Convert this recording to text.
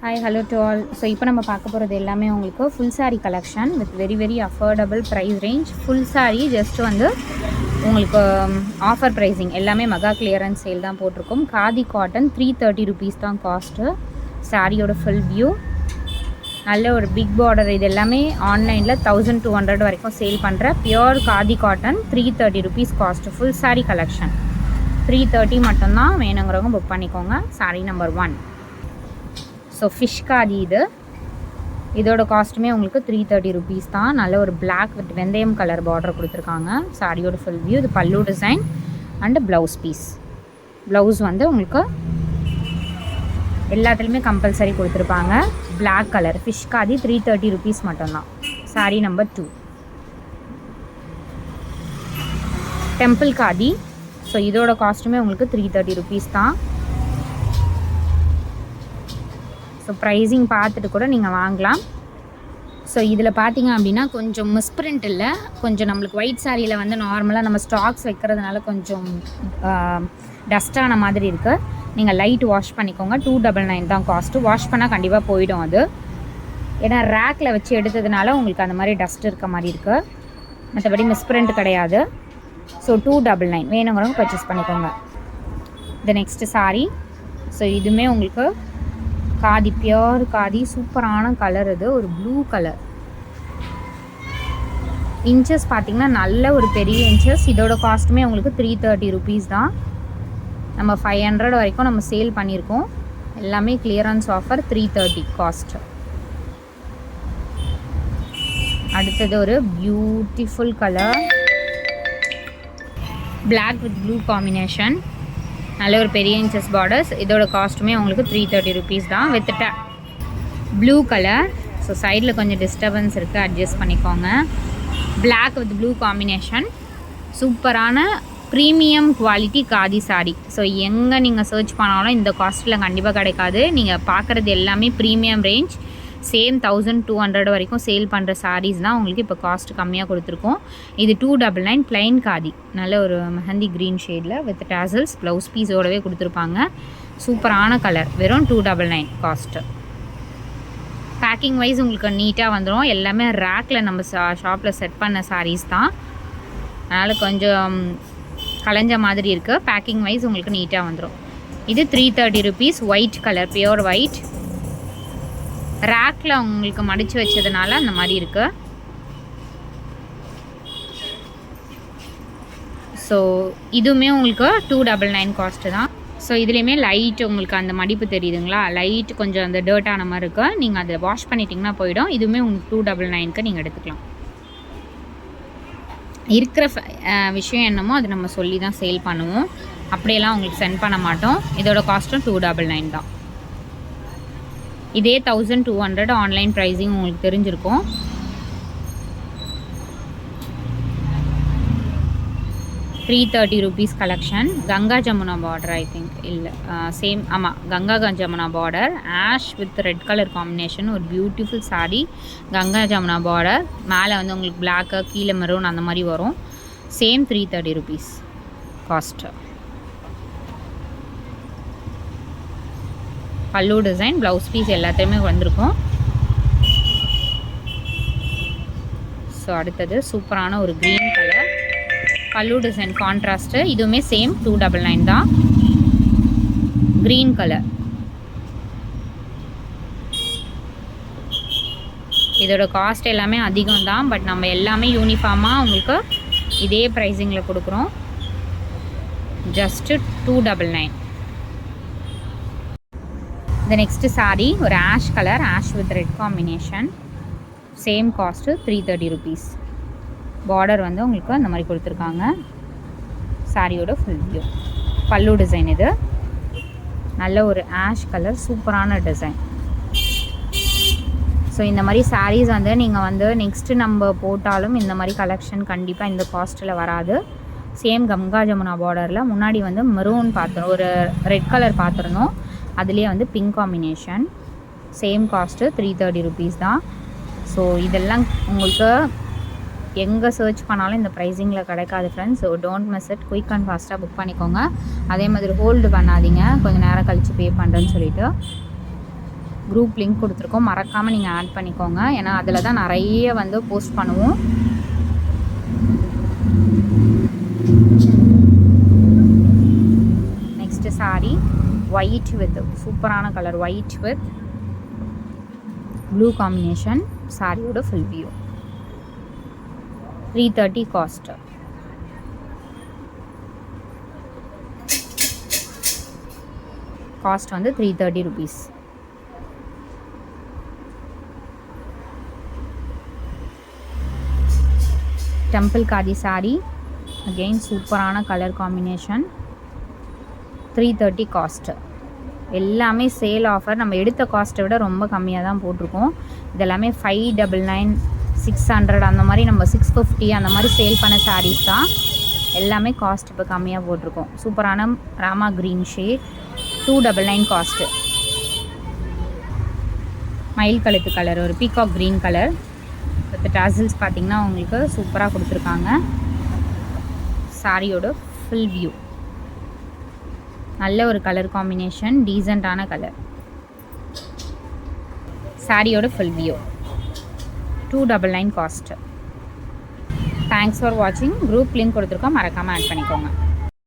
Hi hello to all. So இப்போ நம்ம பார்க்க போகிறது எல்லாமே உங்களுக்கு full sari collection with very very affordable price range. Full sari just வந்து உங்களுக்கு ஆஃபர் ப்ரைஸிங் எல்லாமே மெகா கிளியரன்ஸ் சேல் தான் போட்டிருக்கோம். காதி காட்டன் 330 rupees தான் காஸ்ட்டு. சாரியோட ஃபுல் வியூ நல்ல ஒரு பிக் பார்டர். இது எல்லாமே ஆன்லைனில் 1200 வரைக்கும் சேல் பண்ணுற pure khadi cotton 330 rupees cost. Full sari collection 330 மட்டும்தான். வேணுங்கிறவங்க புக் பண்ணிக்கோங்க. Sari number 1. So fish khadi இதோட காஸ்ட்டுமே உங்களுக்கு 330 rupees தான். நல்ல ஒரு பிளாக் வித் வெந்தயம் கலர் பார்டர் கொடுத்துருக்காங்க. சாரியோட ஃபுல் வியூ. இது pallu design and blouse piece. Blouse வந்து உங்களுக்கு எல்லாத்துலேயுமே கம்பல்சரி கொடுத்துருப்பாங்க. Black colour fish khadi 330 rupees மட்டும்தான். Sari number 2 temple khadi. So இதோட காஸ்ட்டுமே உங்களுக்கு 330 rupees தான். ஸோ ப்ரைஸிங் பார்த்துட்டு கூட நீங்கள் வாங்கலாம். ஸோ இதில் பார்த்தீங்க அப்படின்னா கொஞ்சம் மிஸ்பிரிண்ட் இல்லை, கொஞ்சம் நம்மளுக்கு ஒயிட் சாரியில் வந்து நார்மலாக நம்ம ஸ்டாக்ஸ் வைக்கிறதுனால கொஞ்சம் டஸ்ட்டான மாதிரி இருக்குது. நீங்கள் லைட் வாஷ் பண்ணிக்கோங்க. 299 தான் காஸ்ட்டு. வாஷ் பண்ணால் கண்டிப்பாக போயிடும் அது. ஏன்னா ரேக்கில் வச்சு எடுத்ததுனால உங்களுக்கு அந்த மாதிரி டஸ்ட் இருக்க மாதிரி இருக்குது. மற்றபடி மிஸ்பிரிண்ட் கிடையாது. ஸோ 299 வேணுங்கிறவங்க பர்ச்சேஸ் பண்ணிக்கோங்க. இந்த நெக்ஸ்ட்டு சாரீ. ஸோ இதுவுமே உங்களுக்கு காதி பியோர் காதி சூப்பரான கலர். இது ஒரு ப்ளூ கலர். இன்ச்சஸ் பார்த்திங்கன்னா நல்ல ஒரு பெரிய இன்ச்சஸ். இதோட காஸ்ட்டுமே உங்களுக்கு 330 rupees தான். நம்ம 500 வரைக்கும் நம்ம சேல் பண்ணியிருக்கோம். எல்லாமே கிளியரன்ஸ் ஆஃபர் 330 காஸ்ட். அடுத்தது ஒரு beautiful colour black with blue combination. நல்ல ஒரு பெரிய இன்ச்சஸ் பார்டர்ஸ். இதோட காஸ்ட்டுமே உங்களுக்கு 330 rupees தான் வித் ப்ளூ கலர். ஸோ சைடில் கொஞ்சம் டிஸ்டர்பன்ஸ் இருக்குது, அட்ஜஸ்ட் பண்ணிக்கோங்க. Black with blue combination. சூப்பரான premium quality khadi sari. So எங்கே நீங்கள் சர்ச் பண்ணாலும் இந்த காஸ்ட்டில் கண்டிப்பாக கிடைக்காது. நீங்கள் பார்க்குறது எல்லாமே ப்ரீமியம் ரேஞ்ச். சேம் 1200 வரைக்கும் சேல் பண்ணுற சாரீஸ் தான் உங்களுக்கு இப்போ காஸ்ட் கம்மியாக கொடுத்துருக்கோம். இது 299 plain காதி. நல்ல ஒரு மெஹந்தி க்ரீன் ஷேடில் வித் டாசல்ஸ் ப்ளவுஸ் பீஸோடவே கொடுத்துருப்பாங்க. சூப்பரான கலர். வெறும் 299 காஸ்ட்டு. பேக்கிங் வைஸ் உங்களுக்கு நீட்டாக வந்துடும். எல்லாமே ரேக்கில் நம்ம ஷாப்பில் செட் பண்ண சாரீஸ் தான். அதனால் கொஞ்சம் கலைஞ்ச மாதிரி இருக்குது. பேக்கிங் வைஸ் உங்களுக்கு நீட்டாக வந்துடும். இது 330 rupees. White colour pure white. ரேக்கில் உங்களுக்கு மடித்து வச்சதுனால அந்த மாதிரி இருக்குது. ஸோ இதுவுமே உங்களுக்கு 299 காஸ்ட்டு தான். ஸோ இதுலேயுமே லைட் உங்களுக்கு அந்த மடிப்பு தெரியுதுங்களா, லைட் கொஞ்சம் அந்த டர்ட்டான மாதிரி இருக்குது. நீங்கள் அதை வாஷ் பண்ணிட்டீங்கன்னா போயிடும். இதுவுமே உங்களுக்கு 299க்கு நீங்கள் எடுத்துக்கலாம். இருக்கிற விஷயம் என்னமோ அது நம்ம சொல்லி தான் சேல் பண்ணுவோம். அப்படியெல்லாம் உங்களுக்கு சென்ட் பண்ண மாட்டோம். இதோட காஸ்ட்டும் 299 தான். இதே 1200 ஆன்லைன் ப்ரைஸிங் உங்களுக்கு தெரிஞ்சிருக்கும். ₹330 collection. Ganga Jamuna border I think இல்லை சேம் ஆமாம் Ganga Jamuna border. Ash with red colour combination. ஒரு பியூட்டிஃபுல் சாரீ. கங்கா ஜமுனா பார்டர் மேலே வந்து உங்களுக்கு பிளாக்கு கீழே மெரூன் அந்த மாதிரி வரும். Same 330 rupees cost. பல்லு டிசைன் ப்ளவுஸ் பீஸ் எல்லாத்தையுமே வந்திருக்கும். ஸோ அடுத்தது சூப்பரான ஒரு க்ரீன் கலர் பல்லு டிசைன் கான்ட்ராஸ்ட்டு. இதுவுமே சேம் 299 தான். Green colour. இதோட காஸ்ட் எல்லாமே அதிகம் தான். பட் நம்ம எல்லாமே யூனிஃபார்மாக உங்களுக்கு இதே ப்ரைஸிங்கில் கொடுக்குறோம். ஜஸ்ட்டு 299. இந்த நெக்ஸ்ட்டு சாரீ ஒரு ash colour. Ash with red combination. Same cost 330 rupees. Border வந்து உங்களுக்கு அந்த மாதிரி கொடுத்துருக்காங்க. சாரியோட ஃபுல் வியூ. பல்லு டிசைன். இது நல்ல ஒரு ஆஷ் கலர் சூப்பரான டிசைன். ஸோ இந்த மாதிரி சாரீஸ் வந்து நீங்கள் வந்து நெக்ஸ்ட்டு நம்ம போட்டாலும் இந்த மாதிரி கலெக்ஷன் கண்டிப்பாக இந்த காஸ்ட்டில் வராது. சேம் கங்கா ஜமுனா பார்டரில் முன்னாடி வந்து மெரூன் பார்த்துருந்தோம், ஒரு ரெட் கலர் பார்த்துருந்தோம். அதுலேயே வந்து pink combination. Same cost 330 rupees தான். ஸோ இதெல்லாம் உங்களுக்கு எங்கே சர்ச் பண்ணாலும் இந்த ப்ரைஸிங்கில் கிடைக்காது friends. So don't miss it. Quick and ஃபாஸ்ட்டாக புக் பண்ணிக்கோங்க. அதே மாதிரி ஹோல்டு பண்ணாதீங்க கொஞ்சம் நேரம் கழித்து பே பண்ணுறேன்னு சொல்லிவிட்டு. குரூப் லிங்க் கொடுத்துருக்கோம், மறக்காமல் நீங்கள் ஆட் பண்ணிக்கோங்க. ஏன்னா அதில் தான் நிறைய வந்து போஸ்ட் பண்ணுவோம். நெக்ஸ்ட்டு saree ஒயிட் வித் சூப்பரான colour, white with blue combination. சாரியோட ஃபுல் வியூ. 330 காஸ்ட். காஸ்ட் வந்து 330 rupees. Temple khadi saree, again சூப்பரான கலர் காம்பினேஷன். 330 காஸ்ட். எல்லாமே சேல் ஆஃபர். நம்ம எடுத்த காஸ்ட்டை விட ரொம்ப கம்மியாக தான் போட்டிருக்கோம். இதெல்லாமே 599, 600 அந்த மாதிரி, நம்ம 650 அந்த மாதிரி சேல் பண்ண சாரீஸ் தான். எல்லாமே காஸ்ட் இப்போ கம்மியாக போட்டிருக்கோம். சூப்பரான ராமா க்ரீன் ஷேட், 299 காஸ்ட்டு. மயில் கழுத்து கலர், ஒரு peacock green colour with tassels பார்த்திங்கன்னா உங்களுக்கு சூப்பராக கொடுத்துருக்காங்க. சாரியோட ஃபுல் வியூ. நல்ல ஒரு கலர் காம்பினேஷன், டீசெண்டான கலர். சாரியோட full view. 299 cost. Thanks for வாட்சிங். குரூப் லிங்க் கொடுத்துருக்கோம், மறக்காமல் ஆட் பண்ணிக்கோங்க.